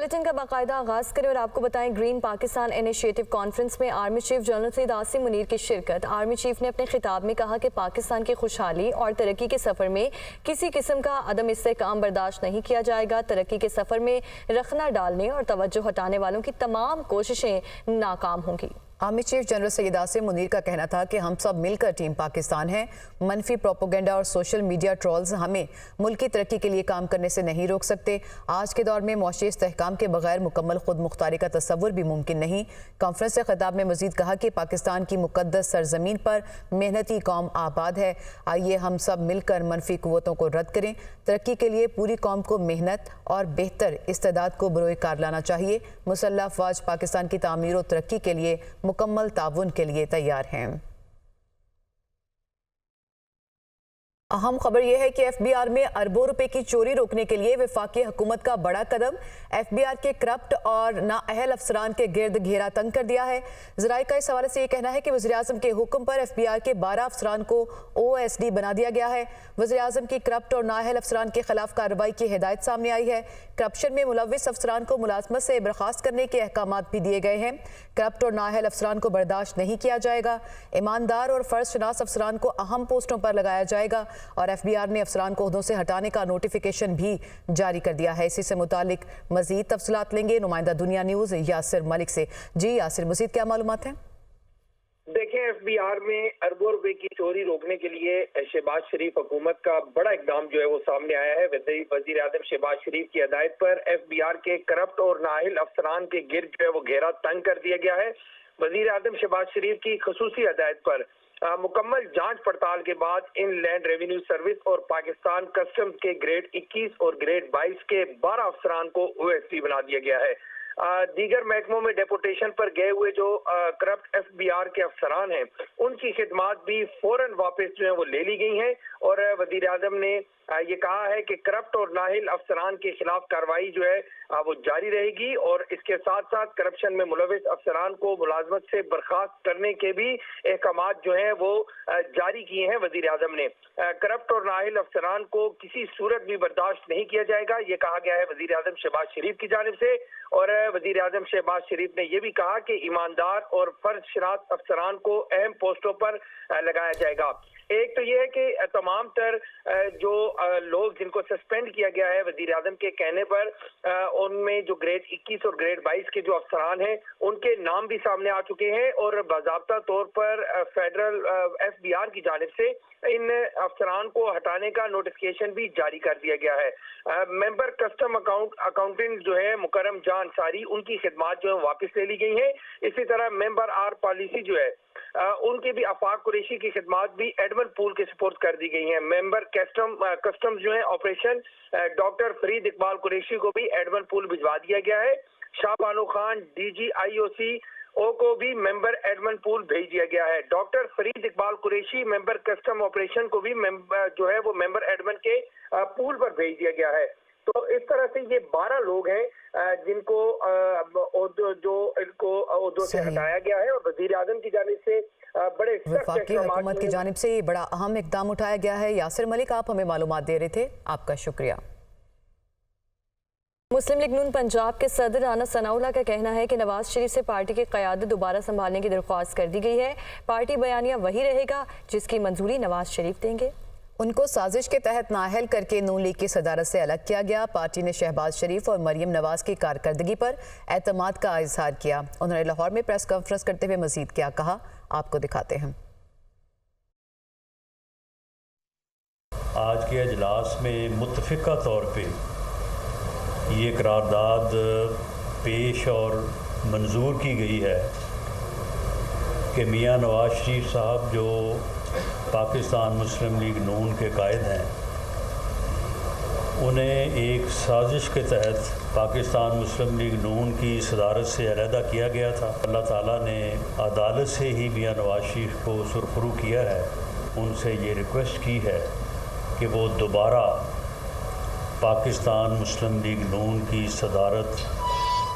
Bulletin का बाकायदा आगाज करें और आपको बताएं ग्रीन पाकिस्तान इनिशिएटिव कॉन्फ्रेंस में army chief general Syed Asim Munir की शिरकत। आर्मी चीफ ने अपने खिताब में कहा कि पाकिस्तान की खुशहाली और तरक्की के सफ़र में किसी किस्म का अदम इस्तेहकाम बर्दाश्त नहीं किया जाएगा। तरक्की के सफ़र में रखना डालने और तवज्जो हटाने वालों की तमाम कोशिशें नाकाम होंगी। Army chief general Syed Asim Munir का कहना था कि हम सब मिलकर टीम पाकिस्तान हैं। मनफी प्रोपोगेंडा और सोशल मीडिया ट्रोल्स हमें मुल्क की तरक्की के लिए काम करने से नहीं रोक सकते। आज के दौर में मुआशी इस्तेहकाम के बगैर मुकम्मल खुद मुख्तारी का तस्वुर भी मुमकिन नहीं। कॉन्फ्रेंस से खिताब में मजीद कहा कि पाकिस्तान की मुकद्दस सरजमीन पर मेहनती कौम आबाद है। आइए हम सब मिलकर मनफी कुव्वतों को रद्द करें। तरक्की के लिए पूरी कौम को मेहनत और बेहतर इस्तेदाद को बरोए कार लाना चाहिए। मुसल्लह अफवाज पाकिस्तान की तामीर और तरक्की के लिए मुकम्मल ताउन के लिए तैयार हैं। अहम खबर यह है कि एफबीआर में अरबों रुपए की चोरी रोकने के लिए वफाकी हुकूमत का बड़ा कदम। एफबीआर के करप्ट और नाअहल अफसरान के गिर्द घेरा तंग कर दिया है। ज़राए का इस हवाले से यह कहना है कि वज़ीर-ए-आज़म के हुक्म पर एफबीआर के 12 अफसरान को ओएसडी बना दिया गया है। वज़ीर-ए-आज़म की करप्ट और नाअहल अफसरान के खिलाफ कार्रवाई की हिदायत सामने आई है। करप्शन में मुलव्विस अफसरान को मुलाजमत से बर्खास्त करने के अहकामात भी दिए गए हैं। करप्ट और नाअहल अफसरान को बर्दाश्त नहीं किया जाएगा। ईमानदार और फ़र्जशनास अफसरान को अहम पोस्टों पर लगाया जाएगा और एफबीआर ने अफसरान को ओहदों से हटाने का नोटिफिकेशन भी जारी कर दिया है। इसी से मुतालिक मजीद तफसीलात लेंगे नुमाइंदा दुनिया न्यूज़ यासिर मलिक से। जी यासिर, मजीद क्या मालूमात हैं? देखें, एफबीआर में अरबों रुपए की चोरी रोकने के लिए शहबाज शरीफ हुकूमत का बड़ा इकदाम जो है वो सामने आया है। वजीर आज़म शहबाज शरीफ की हिदायत पर एफबीआर के करप्ट और नाअहल अफसरान के गिर्द जो है वो घेरा तंग कर दिया गया है। वजीर आज़म शहबाज शरीफ की खसूसी हिदायत पर मुकम्मल जांच पड़ताल के बाद इनलैंड रेवेन्यू सर्विस और पाकिस्तान कस्टम्स के ग्रेड 21 और ग्रेड 22 के 12 अफसरान को ओएसडी बना दिया गया है। दीगर महकमों में डेपुटेशन पर गए हुए जो करप्ट एफबीआर के अफसरान हैं उनकी खिदमात भी फौरन वापस जो है वो ले ली गई हैं और वजीर आज़म ने ये कहा है कि करप्ट और नाअहल अफसरान के खिलाफ कार्रवाई जो है वो जारी रहेगी और इसके साथ साथ करप्शन में मुलव्विस अफसरान को मुलाजमत से बर्खास्त करने के भी अहकामात जो हैं वो जारी किए हैं वजीर आज़म ने। करप्ट और नाअहल अफसरान को किसी सूरत भी बर्दाश्त नहीं किया जाएगा, ये कहा गया है वजीर आज़म शहबाज शरीफ की जानिब से। और वजीर आज़म शहबाज शरीफ ने यह भी कहा कि ईमानदार और फर्जशनास अफसरान को अहम पोस्टों पर लगाया जाएगा। एक तो यह है कि तमाम तर जो लोग जिनको सस्पेंड किया गया है वजीर आज़म के कहने पर, उनमें जो ग्रेड 21 और ग्रेड 22 के जो अफसरान हैं उनके नाम भी सामने आ चुके हैं और बाज़ाब्ता तौर पर फेडरल एफबीआर की जानिब से इन अफसरान को हटाने का नोटिफिकेशन भी जारी कर दिया गया है। मेंबर कस्टम अकाउंटेंट जो है मुकरम जान अंसारी, उनकी खिदमात जो है वापस ले ली गई हैं। इसी तरह मेंबर आर पॉलिसी जो है उनके भी आफाक कुरैशी की खिदमात भी एडमन पूल के सपोर्ट कर दी गई हैं। मेंबर कस्टम्स जो है ऑपरेशन डॉक्टर फरीद इकबाल कुरैशी को भी एडमन पूल भिजवा दिया गया है। शाह बानो खान DGIOC ओ को भी मेंबर एडमन पूल भेज दिया गया है। Doctor Farid Iqbal Qureshi member custom operation को भी जो है वो मेंबर एडमन के पूल पर भेज दिया गया है। तो इस तरह से ये 12 लोग हैं जिनको इनको ओहदों से हटाया गया है और वजीर आज़म की जानिब से बड़े वफाकी हुकूमत की जानिब से बड़ा अहम इकदाम उठाया गया है। यासिर मलिक, आप हमें मालूमात दे रहे थे, आपका शुक्रिया। मुस्लिम लीग नून पंजाब के सदर राना सनाउल्लाह का कहना है कि नवाज शरीफ से पार्टी की क़यादत दोबारा संभालने की दरख्वास्त कर दी गई है। पार्टी बयानिया वही रहेगा जिसकी मंजूरी नवाज शरीफ देंगे। उनको साजिश के तहत नाअहल करके नून लीग की सदारत से अलग किया गया। पार्टी ने शहबाज शरीफ और मरियम नवाज की कारकर्दगी पर एतमाद का इजहार किया। उन्होंने लाहौर में प्रेस कॉन्फ्रेंस करते हुए मजीद क्या कहा, आपको दिखाते हैं। आज के अजलास में मुत्तफ़िका तौर पे ये करारदाद पेश और मंजूर की गई है कि मियाँ नवाज शरीफ साहब जो पाकिस्तान मुस्लिम लीग नून के कायद हैं, उन्हें एक साजिश के तहत पाकिस्तान मुस्लिम लीग नून की सदारत से अलहदा किया गया था। अल्लाह ताला ने अदालत से ही मियाँ नवाज शरीफ को सुरखरू किया है। उनसे ये रिक्वेस्ट की है कि वो दोबारा पाकिस्तान मुस्लिम लीग नून की सदारत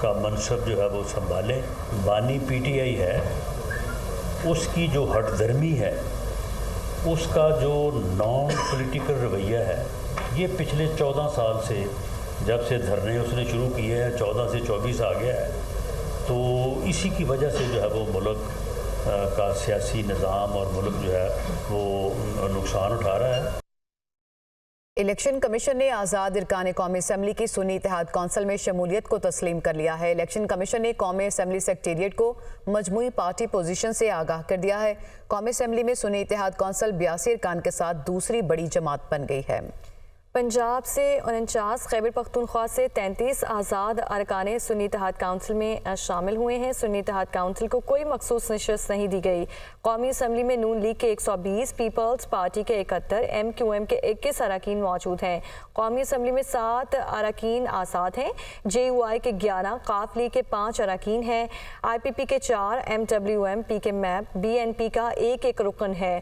का मनसब जो है वो संभालें। बानी PTI है, उसकी जो हटदर्मी है, उसका जो नॉन पॉलिटिकल रवैया है, ये पिछले 14 साल से जब से धरने उसने शुरू किए हैं 14 से 24 आ गया है, तो इसी की वजह से जो है वो मुल्क का सियासी निज़ाम और मुल्क जो है वो नुकसान उठा रहा है। इलेक्शन कमीशन ने आज़ाद इरकान कौमी असम्बली की सुन्नी इत्तेहाद कौंसिल में शमूलियत को तस्लीम कर लिया है। इलेक्शन कमीशन ने कौमी असम्बली सेक्रेटेरिएट को मजमूई पार्टी पोजीशन से आगाह कर दिया है। कौमी असम्बली में सुन्नी इत्तेहाद कौंसिल 82 इरकान के साथ दूसरी बड़ी जमात बन गई है। पंजाब से 49, खैबर पख्तूनख्वा से 33 आज़ाद अरकान सुन्नी इत्तेहाद काउंसिल में शामिल हुए हैं। सुन्नी इत्तेहाद काउंसिल को कोई मखसूस नशस्त नहीं दी गई। कौमी असम्बली में नून लीग के 120, पीपल्स पार्टी के 71, MQM के 21 अरकान मौजूद हैं। कौमी असम्बली में 7 अरकान आज़ाद हैं। JUI के 11, काफ लीग के 5 अरकान हैं। IPP के 4, MWM, PK मैप, BNP का एक रुकन है।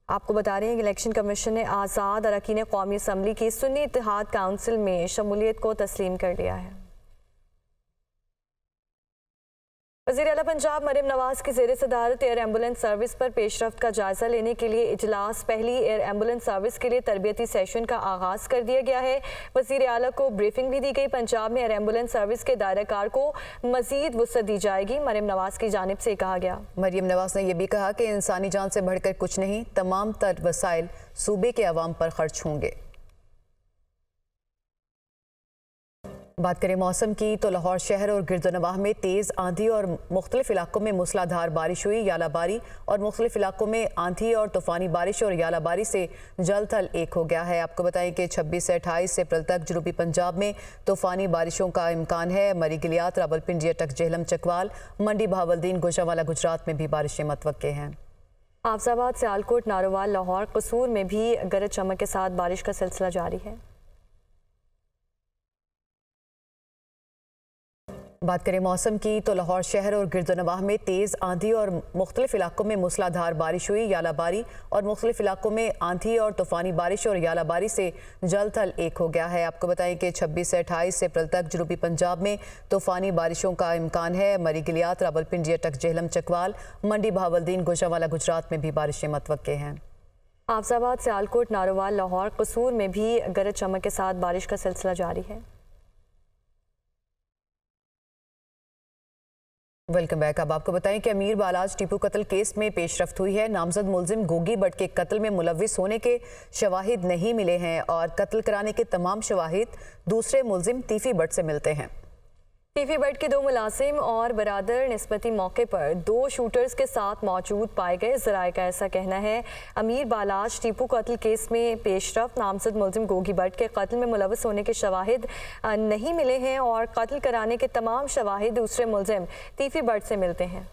आपको बता रहे हैं कि इलेक्शन कमीशन ने आज़ाद अरकान कौमी असम्बली की सुन्नी इत्तेहाद काउंसिल में शमूलियत को तस्लीम कर लिया है। वज़ीर आला पंजाब मरियम नवाज की ज़ेर सदारत एयर एम्बुलेंस सर्विस पर पेशरफ्त का जायज़ा लेने के लिए इजलास पहली एयर एम्बुलेंस सर्विस के लिए तरबियती सेशन का आगाज़ कर दिया गया है। वज़ीर आला को ब्रीफिंग भी दी गई। पंजाब में एयर एम्बुलेंस सर्विस के दायराकार को मज़ीद वुसअत दी जाएगी। मरियम नवाज की जानिब से कहा गया। मरियम नवाज ने यह भी कहा कि इंसानी जान से बढ़कर कुछ नहीं, तमाम तर वसाइल सूबे के अवाम पर खर्च होंगे। बात करें मौसम की तो लाहौर शहर और गिरदोनवाह में तेज़ आंधी और मुख्तलिफ इलाकों में मूसलाधार बारिश हुई। यालाबारी और मुख्तलिफ इलाकों में आंधी और तूफ़ानी बारिश और यालाबारी से जल थल एक हो गया है। आपको बताएं कि 26 से 28 अप्रैल तक जनूबी पंजाब में तूफ़ानी बारिशों का इम्कान है। मरी गिलियात, रावलपिंडी, अटक, जेहलम, चकवाल, मंडी, बहावलदीन, गुजरांवाला गुजरात में भी बारिशें मतवक्के हैं। आफजाबाद, सियालकोट, नारोवाल, लाहौर, कसूर में भी गरज चमक के साथ बारिश का सिलसिला जारी है। बात करें मौसम की तो लाहौर शहर और गिरदोनवाह में तेज़ आंधी और मुख्तलिफ इलाकों में मूसलाधार बारिश हुई। यालाबारी और मुख्तलिफ इलाकों में आंधी और तूफ़ानी बारिश और यालाबारी से जल थल एक हो गया है। आपको बताएं कि 26 से 28 अप्रैल तक जनूबी पंजाब में तूफ़ानी बारिशों का इम्कान है। मरी गिलियात, रावलपिंडी, अटक, जेहलम, चकवाल, मंडी, बहावलदीन, गुजरांवाला गुजरात में भी बारिशें मतवक्के हैं। आफजाबाद, सियालकोट, नारोवाल, लाहौर, कसूर में भी गरज चमक के साथ बारिश का सिलसिला जारी है। Welcome back. अब आपको बताएं कि अमीर बालाज टीपू कत्ल केस में पेशरफ्त हुई है। नामजद मुलजिम गोगी भट्ट के कत्ल में मुलविस होने के शवाहिद नहीं मिले हैं और कत्ल कराने के तमाम शवाहिद दूसरे मुलजिम तीफी भट्ट से मिलते हैं। तीफी भट्ट के 2 मुलाजिम और बरादर निस्बती मौके पर 2 शूटर्स के साथ मौजूद पाए गए। ज़राए का ऐसा कहना है। अमीर बालाज टीपू कत्ल केस में पेशरफ्त नामजद मुलजिम गोगी भट्ट के कत्ल में मुलविस होने के शवाहिद नहीं मिले हैं और कत्ल कराने के तमाम शवाहिद दूसरे मुलजिम तीफी भट्ट से मिलते हैं।